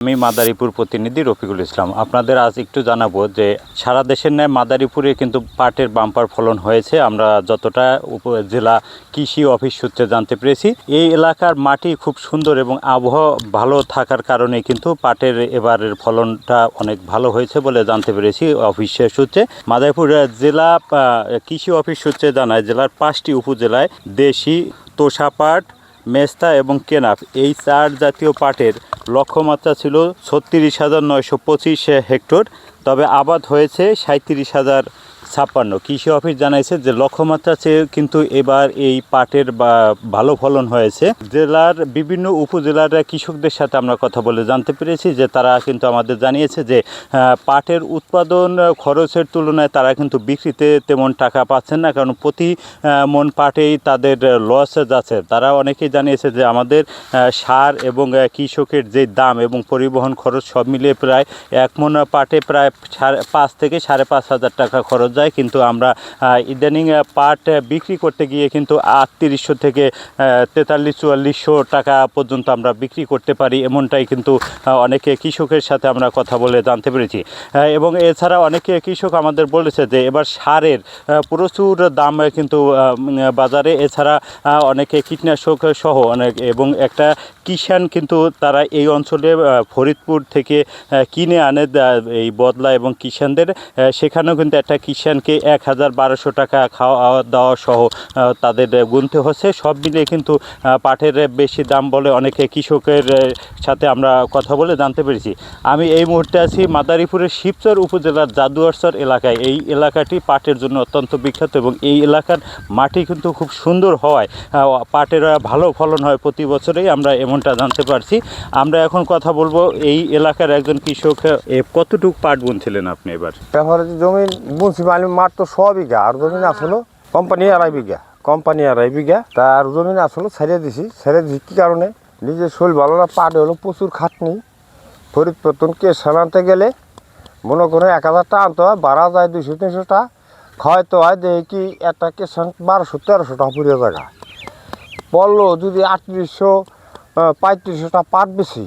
আমি মাদারীপুর প্রতিনিধি রফিকুল ইসলাম। আপনাদের আজ একটু জানাবো যে সারা দেশের ন্যায় মাদারীপুরে কিন্তু পাটের বাম্পার ফলন হয়েছে। আমরা যতটা উপজেলা কৃষি অফিস সূত্রে জানতে পেরেছি, এই এলাকার মাটি খুব সুন্দর এবং আবহাওয়া ভালো থাকার কারণে কিন্তু পাটের এবারের ফলনটা অনেক ভালো হয়েছে বলে জানতে পেরেছি অফিসের সূত্রে। মাদারীপুর জেলা কৃষি অফিস সূত্রে জানায় জেলার 5টি উপজেলায় দেশি, তোষা পাট, মেস্তা এবং কেনাফ এই 4 জাতীয় পাটের লক্ষ্যমাত্রা ছিল 36,925 হেক্টর, তবে আবাদ হয়েছে 37,056। কৃষি অফিস জানাইছে যে লক্ষ্যমাত্রা চেয়ে কিন্তু এবার এই পাটের ভালো ফলন হয়েছে। জেলার বিভিন্ন উপজেলার কৃষকদের সাথে আমরা কথা বলে জানতে পেরেছি যে তারা কিন্তু আমাদের জানিয়েছে যে পাটের উৎপাদন খরচের তুলনায় তারা কিন্তু বিক্রিতে তেমন টাকা পাচ্ছেন না, কারণ প্রতি মন পাটেই তাদের লস যাচ্ছে। তারা অনেকেই জানিয়েছে যে আমাদের সার এবং কৃষকের যে দাম এবং পরিবহন খরচ সব মিলিয়ে প্রায় 1 মন পাটে প্রায় 5 থেকে 5,500 টাকা খরচ যায়, কিন্তু আমরা ইদানিং পাট বিক্রি করতে গিয়ে কিন্তু 3800 থেকে 43-4400 টাকা পর্যন্ত আমরা বিক্রি করতে পারি, এমনটাই কিন্তু অনেকে কৃষকের সাথে আমরা কথা বলে জানতে পেরেছি। এবং এছাড়া অনেকে কৃষক আমাদের বলেছে যে এবার সারের প্রচুর দাম কিন্তু বাজারে। এছাড়া অনেকে কীটনাশক সহ অনেক এবং একটা কিষান কিন্তু তারা এই অঞ্চলে ফরিদপুর থেকে কিনে আনে এই বদলা এবং কিষানদের, সেখানেও কিন্তু একটা কিষানকে 1,1200 টাকা খাওয়া দাওয়া সহ তাদের গুনতে হচ্ছে। সব মিলিয়ে কিন্তু পাটের বেশি দাম বলে অনেকে কৃষকের সাথে আমরা কথা বলে জানতে পেরেছি। আমি এই মুহূর্তে আছি মাদারীপুরের শিবচর উপজেলার জাদুয়ারচর এলাকায়। এই এলাকাটি পাটের জন্য অত্যন্ত বিখ্যাত এবং এই এলাকার মাটি কিন্তু খুব সুন্দর হওয়ায় পাটের ভালো ফলন হয় প্রতি বছরেই, আমরা এমনটা জানতে পারছি। আমরা এখন কথা বলবো এই এলাকার একজন কৃষক। কতটুকু পাট বুনছিলেন আপনি এবার? ব্যাপারে জমি বুনছি মানে মাত্র 100 বিঘা, আর জমিন আসলো কোম্পানি 2.5 বিঘা। তার জমিন আসলো ছেড়ে দিছি কী কারণে? নিজের শরীর ভালো না, পাট হলো প্রচুর খাটনি। ফরিদপুর কেশান আনতে গেলে মনে করে 1,000 টাকা আনতে হয়, ভাড়া যায় 200-300 টাকা, খাওয়াইতে হয় দেখি কি একটা কেশান 1200-1300 টাকা পুড়িয়ে জায়গা বললো। যদি 3800-3500 টাকা পাট বেশি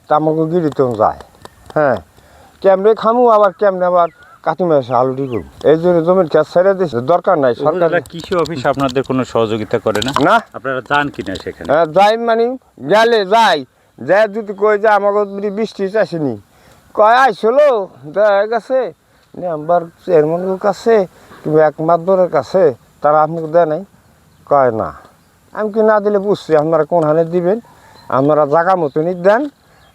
তা আমাকে গিরিতে যায়। হ্যাঁ, কেমনে খামু আবার কেমনে আবার কাতি মাসে আলুটি করবো, এই জন্য জমির কাজ ছেড়ে দিচ্ছে। দরকার নাই। সরকার কৃষি অফিস আপনাদের কোনো সহযোগিতা করে না? না, আপনারা যান কিনা সেখানে? যাই মানে গেলে যাই যদি কই যে আমাকে বৃষ্টি আসেনি, কয় আইসলো দেখা গেছে নাম্বার চেয়ারম্যানের কাছে কিংবা এক মাধ্যমের কাছে, তারা আপনাকে দেয় নাই। কয় না, আমি কি না দিলে বুঝছি আপনারা কোন হানে দিবেন, আপনারা জায়গা মতনই দেন।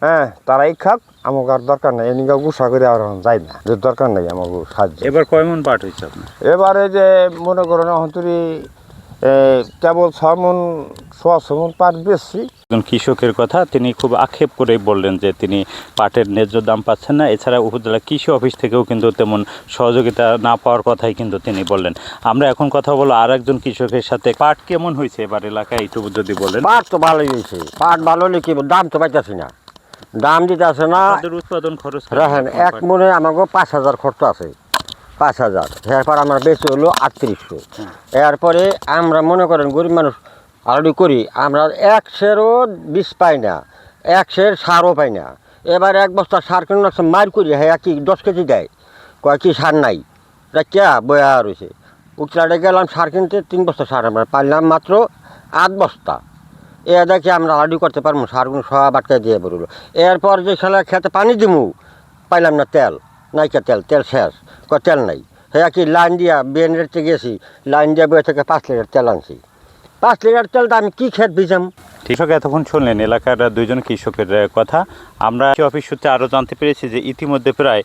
হ্যাঁ, তারাই খাক, আমাকে আর দরকার নেই। এনিকা গুসা করে আর যাই না, যে দরকার নেই আমাকে সাহায্য। এবার কয় মন পাট হয়েছে আপনার? এবারে যে মনে করেন অন্তরি কেবল 6 মন 6 মন পাট বেশি। একজন কৃষকের কথা তিনি খুব আক্ষেপ করেই বললেন যে তিনি পাটের ন্যায্য দাম পাচ্ছেন না। এছাড়া উপজেলা কৃষি অফিস থেকেও কিন্তু তেমন সহযোগিতা না পাওয়ার কথাই কিন্তু তিনি বললেন। আমরা এখন কথা বলবো আর একজন কৃষকের সাথে। পাট কেমন হয়েছে এবার এলাকায় একটু যদি বলেন। পাট তো ভালোই হয়েছে, পাট ভালো হলে কি দাম তো পাইতেছি না, দাম দিতে আছে না। উৎপাদন খরচ রাখেন 1 মনে আমাকে 5,000 খরচ আছে, 5,000। এরপর আমরা বেশি হলো 3800। এরপরে আমরা মনে করেন গরিব মানুষ আলু করি, আমরা 1 সেরও বীজ পাই না, 1 সের সারও পাই না। এবার 1 বস্তা সার কিনে মার করি, হ্যাঁ কি 10 কেজি দেয়, কয় কি সার নাই, এটা কে বয়া রয়েছে। উচলাটে গেলাম সার কিনতে, 3 বস্তা সার আমরা পাইলাম মাত্র 8 বস্তা। দেখি আমরা আলু করতে পারবো, সারগুলো সব আটকে দিয়ে বেরোলো। এরপর যে খেতে পানি দিমু, পাইলাম না তেল, নাইকা তেল শেষ, তেল নাই। হ্যাঁ কি লাইন দিয়া বেন রেটে গেছি, লাইন দিয়ে বয়ে থেকে 5 লিটার তেল আনছি। 5 লিটার তেলটা আমি কি খেত ভিজাম? কৃষক এতক্ষণ শুনলেন এলাকার 2জন কৃষকের কথা। আমরা অফিস সূত্রে আরও জানতে পেরেছি যে ইতিমধ্যে প্রায়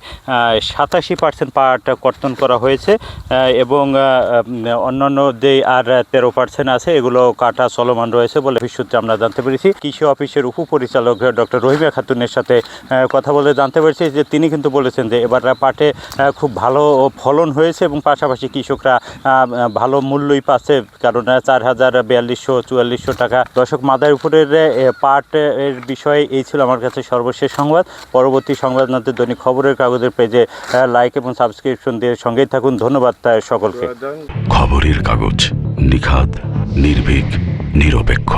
87% পাট কর্তন করা হয়েছে এবং অন্যান্য যে আর 13% আছে এগুলো কাটা চলমান রয়েছে বলে অফিস সূত্রে আমরা জানতে পেরেছি। কৃষি অফিসের উপপরিচালক ডক্টর রহিমা খাতুনের সাথে কথা বলে জানতে পেরেছি যে তিনি কিন্তু বলেছেন যে এবার পাটে খুব ভালো ফলন হয়েছে এবং পাশাপাশি কৃষকরা ভালো মূল্যই পাচ্ছে, কারণ 4,042-4400 টাকা। দর্শক, মাদারীপুরের পাটের বিষয়ে এই ছিল আমার কাছে সর্বশেষ সংবাদ। পরবর্তী সংবাদ জানতে দৈনিক খবরের কাগজের পেজে লাইক এবং সাবস্ক্রিপশন দিয়ে সঙ্গেই থাকুন। ধন্যবাদ সকলকে। খবরের কাগজ, নিখাদ, নির্ভীক, নিরপেক্ষ।